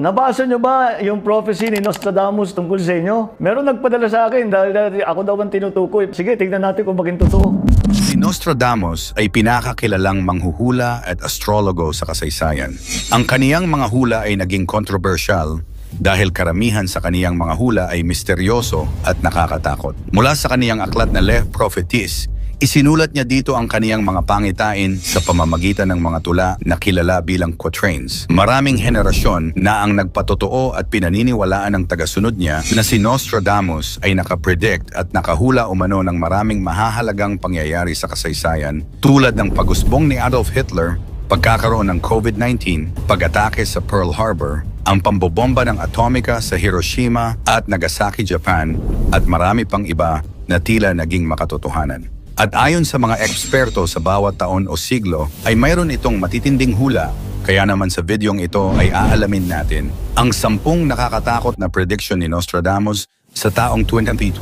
Nabasa nyo ba yung prophecy ni Nostradamus tungkol sa inyo? Meron nagpadala sa akin dahil ako daw ang tinutukoy. Sige, tignan natin kung maging totoo. Si Nostradamus ay pinakakilalang manghuhula at astrologo sa kasaysayan. Ang kaniyang mga hula ay naging controversial dahil karamihan sa kaniyang mga hula ay misteryoso at nakakatakot. Mula sa kaniyang aklat na Le Prophéties, isinulat niya dito ang kaniyang mga pangitain sa pamamagitan ng mga tula na kilala bilang quatrains. Maraming henerasyon na ang nagpatotoo at pinaniniwalaan ng tagasunod niya na si Nostradamus ay nakapredict at nakahula umano ng maraming mahahalagang pangyayari sa kasaysayan tulad ng pag-usbong ni Adolf Hitler, pagkakaroon ng COVID-19, pag-atake sa Pearl Harbor, ang pambobomba ng atomika sa Hiroshima at Nagasaki, Japan, at marami pang iba na tila naging makatotohanan. At ayon sa mga eksperto sa bawat taon o siglo, ay mayroon itong matitinding hula. Kaya naman sa videong ito ay aalamin natin ang 10 nakakatakot na prediction ni Nostradamus sa taong 2025.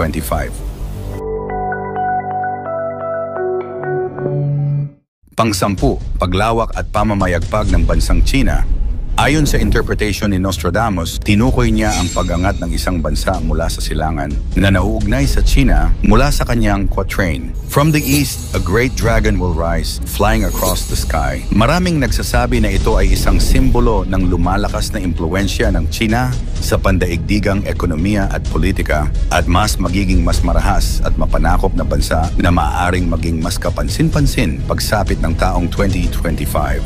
Pang-10, paglawak at pamamayagpag ng bansang China. Ayon sa interpretation ni Nostradamus, tinukoy niya ang pag-angat ng isang bansa mula sa silangan na nauugnay sa China mula sa kanyang quatrain. From the east, a great dragon will rise, flying across the sky. Maraming nagsasabi na ito ay isang simbolo ng lumalakas na impluensya ng China sa pandaigdigang ekonomiya at politika at mas marahas at mapanakop na bansa na maaaring maging mas kapansin-pansin pagsapit ng taong 2025.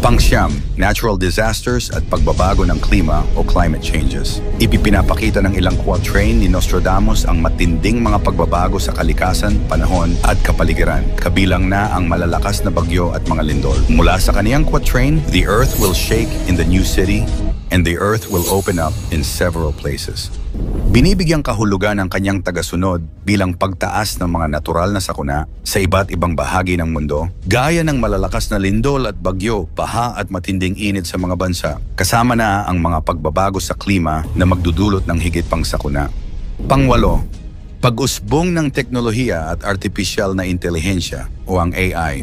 Pang-9, natural disasters at pagbabago ng klima o climate changes. Ipinapakita ng ilang quatrain ni Nostradamus ang matinding mga pagbabago sa kalikasan, panahon at kapaligiran, kabilang na ang malalakas na bagyo at mga lindol. Mula sa kaniyang quatrain, the earth will shake in the new city and the earth will open up in several places. Binibigyang kahulugan ng kanyang tagasunod bilang pagtaas ng mga natural na sakuna sa iba't ibang bahagi ng mundo, gaya ng malalakas na lindol at bagyo, baha at matinding init sa mga bansa, kasama na ang mga pagbabago sa klima na magdudulot ng higit pang sakuna. Pang-8, pag-usbong ng teknolohiya at artificial na intelihensya o ang AI.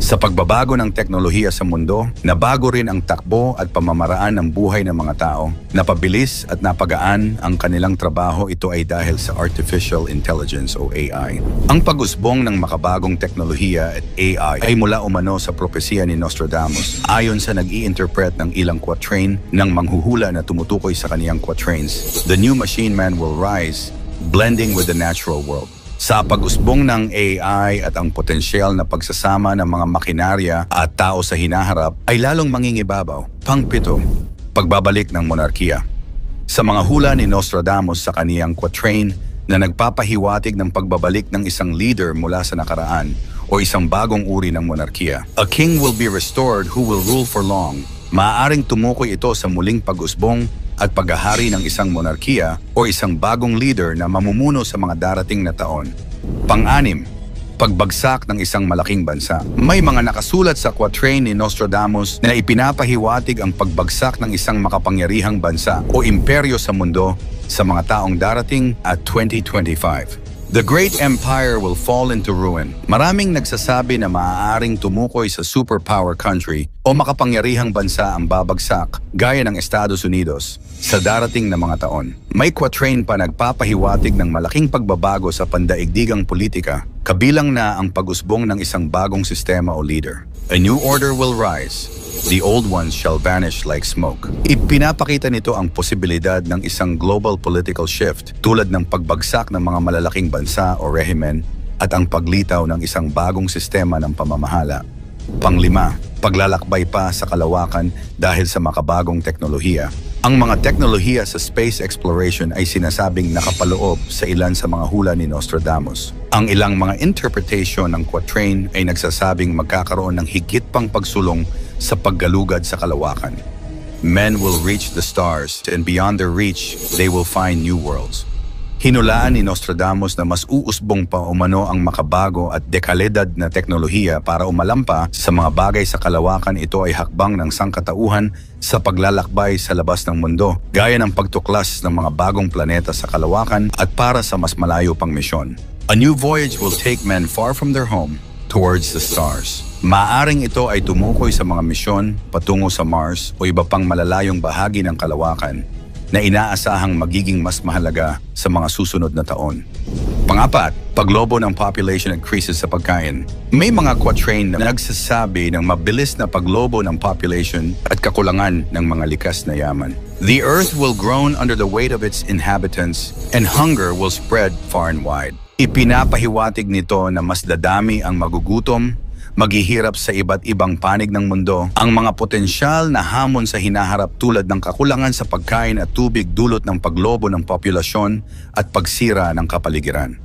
Sa pagbabago ng teknolohiya sa mundo, nabago rin ang takbo at pamamaraan ng buhay ng mga tao. Napabilis at napagaan ang kanilang trabaho, ito ay dahil sa artificial intelligence o AI. Ang pag-usbong ng makabagong teknolohiya at AI ay mula umano sa propesiya ni Nostradamus ayon sa nag-i-interpret ng ilang quatrain ng manghuhula na tumutukoy sa kaniyang quatrains. The new machine man will rise, blending with the natural world. Sa pag-usbong ng AI at ang potensyal na pagsasama ng mga makinarya at tao sa hinaharap ay lalong mangingibabaw. Pang-7, pagbabalik ng monarkiya. Sa mga hula ni Nostradamus sa kaniyang quatrain na nagpapahiwatig ng pagbabalik ng isang leader mula sa nakaraan o isang bagong uri ng monarkiya. A king will be restored who will rule for long. Maaaring tumukoy ito sa muling pag-usbong at paghahari ng isang monarkiya o isang bagong leader na mamumuno sa mga darating na taon. Pang-6, pagbagsak ng isang malaking bansa. May mga nakasulat sa quatrain ni Nostradamus na ipinapahiwatig ang pagbagsak ng isang makapangyarihang bansa o imperyo sa mundo sa mga taong darating at 2025. The great empire will fall into ruin. Maraming nagsasabi na maaaring tumukoy sa superpower country o makapangyarihang bansa ang babagsak gaya ng Estados Unidos sa darating na mga taon. May quatrain pa nagpapahiwatig ng malaking pagbabago sa pandaigdigang politika, kabilang na ang pag-usbong ng isang bagong sistema o leader. A new order will rise. The old ones shall vanish like smoke. Ipinapakita nito ang posibilidad ng isang global political shift tulad ng pagbagsak ng mga malalaking bansa o rehimen at ang paglitaw ng isang bagong sistema ng pamamahala. Pang-5, paglalakbay pa sa kalawakan dahil sa makabagong teknolohiya. Ang mga teknolohiya sa space exploration ay sinasabing nakapaloob sa ilan sa mga hula ni Nostradamus. Ang ilang mga interpretation ng quatrain ay nagsasabing magkakaroon ng higit pang pagsulong sa paggalugad sa kalawakan. Men will reach the stars and beyond their reach, they will find new worlds. Hinulaan ni Nostradamus na mas uusbong pa umano ang makabago at dekalidad na teknolohiya para umalampa sa mga bagay sa kalawakan. Ito ay hakbang ng sangkatauhan sa paglalakbay sa labas ng mundo, gaya ng pagtuklas ng mga bagong planeta sa kalawakan at para sa mas malayo pang misyon. A new voyage will take men far from their home towards the stars. Maaring ito ay tumukoy sa mga misyon patungo sa Mars o iba pang malalayong bahagi ng kalawakan na inaasahang magiging mas mahalaga sa mga susunod na taon. Pangapat, paglobo ng population at crisis sa pagkain. May mga quatrain na nagsasabi ng mabilis na paglobo ng population at kakulangan ng mga likas na yaman. The earth will groan under the weight of its inhabitants and hunger will spread far and wide. Ipinapahiwatig nito na mas dadami ang magugutom, maghihirap sa iba't ibang panig ng mundo, ang mga potensyal na hamon sa hinaharap tulad ng kakulangan sa pagkain at tubig dulot ng paglobo ng populasyon at pagsira ng kapaligiran.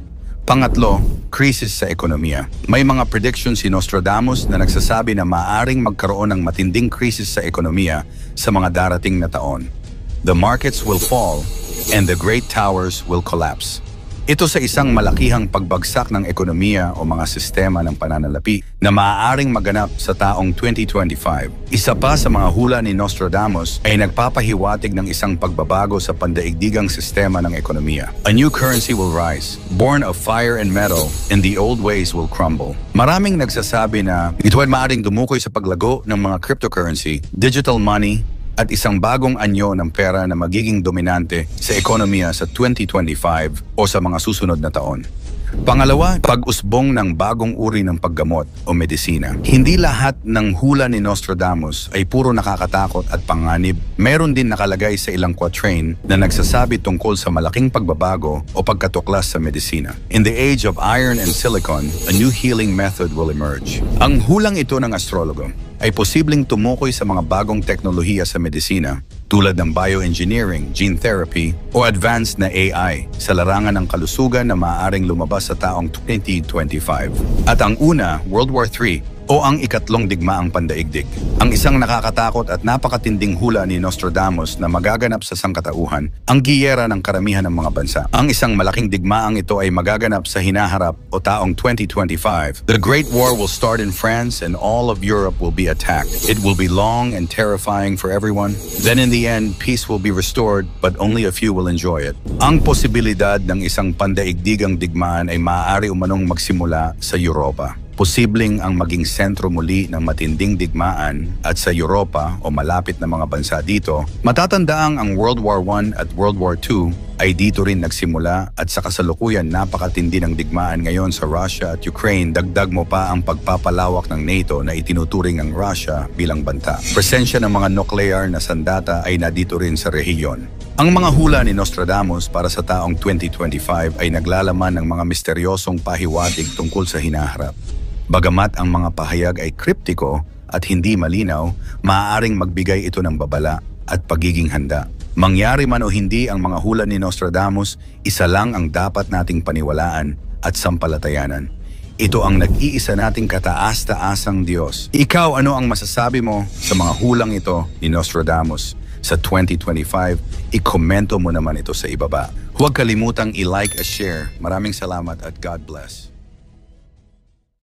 Pangatlo, krisis sa ekonomiya. May mga predictions si Nostradamus na nagsasabi na maaring magkaroon ng matinding krisis sa ekonomiya sa mga darating na taon. The markets will fall and the great towers will collapse. Ito sa isang malakihang pagbagsak ng ekonomiya o mga sistema ng pananalapi na maaaring maganap sa taong 2025. Isa pa sa mga hula ni Nostradamus ay nagpapahiwatig ng isang pagbabago sa pandaigdigang sistema ng ekonomiya. A new currency will rise, born of fire and metal, and the old ways will crumble. Maraming nagsasabi na ito ay maaaring dumukoy sa paglago ng mga cryptocurrency, digital money, at isang bagong anyo ng pera na magiging dominante sa ekonomiya sa 2025 o sa mga susunod na taon. Pangalawa, pag-usbong ng bagong uri ng paggamot o medisina. Hindi lahat ng hula ni Nostradamus ay puro nakakatakot at panganib. Meron din nakalagay sa ilang quatrain na nagsasabi tungkol sa malaking pagbabago o pagkatuklas sa medisina. In the age of iron and silicon, a new healing method will emerge. Ang hulang ito ng astrologo ay posibleng tumukoy sa mga bagong teknolohiya sa medisina tulad ng bioengineering, gene therapy, o advanced na AI sa larangan ng kalusugan na maaaring lumabas sa taong 2025. At ang una, World War III, o ang ikatlong digmaang pandaigdig. Ang isang nakakatakot at napakatinding hula ni Nostradamus na magaganap sa sangkatauhan, ang giyera ng karamihan ng mga bansa. Ang isang malaking digmaang ito ay magaganap sa hinaharap o taong 2025. The Great War will start in France and all of Europe will be attacked. It will be long and terrifying for everyone. Then in the end, peace will be restored but only a few will enjoy it. Ang posibilidad ng isang pandaigdigang digmaan ay maaari umanong magsimula sa Europa. Posibleng ang maging sentro muli ng matinding digmaan at sa Europa o malapit na mga bansa dito, matatandaang ang World War I at World War II ay dito rin nagsimula at sa kasalukuyan napakatindi ng digmaan ngayon sa Russia at Ukraine, dagdag mo pa ang pagpapalawak ng NATO na itinuturing ang Russia bilang banta. Presensya ng mga nuclear na sandata ay nadito rin sa rehiyon. Ang mga hula ni Nostradamus para sa taong 2025 ay naglalaman ng mga misteryosong pahiwatig tungkol sa hinaharap. Bagamat ang mga pahayag ay kriptiko at hindi malinaw, maaaring magbigay ito ng babala at pagiging handa. Mangyari man o hindi ang mga hula ni Nostradamus, isa lang ang dapat nating paniwalaan at sampalatayanan. Ito ang nag-iisa nating kataas-taasang Diyos. Ikaw, ano ang masasabi mo sa mga hulang ito ni Nostradamus? Sa 2025, ikomento mo naman ito sa ibaba. Huwag kalimutang i-like at share. Maraming salamat at God bless.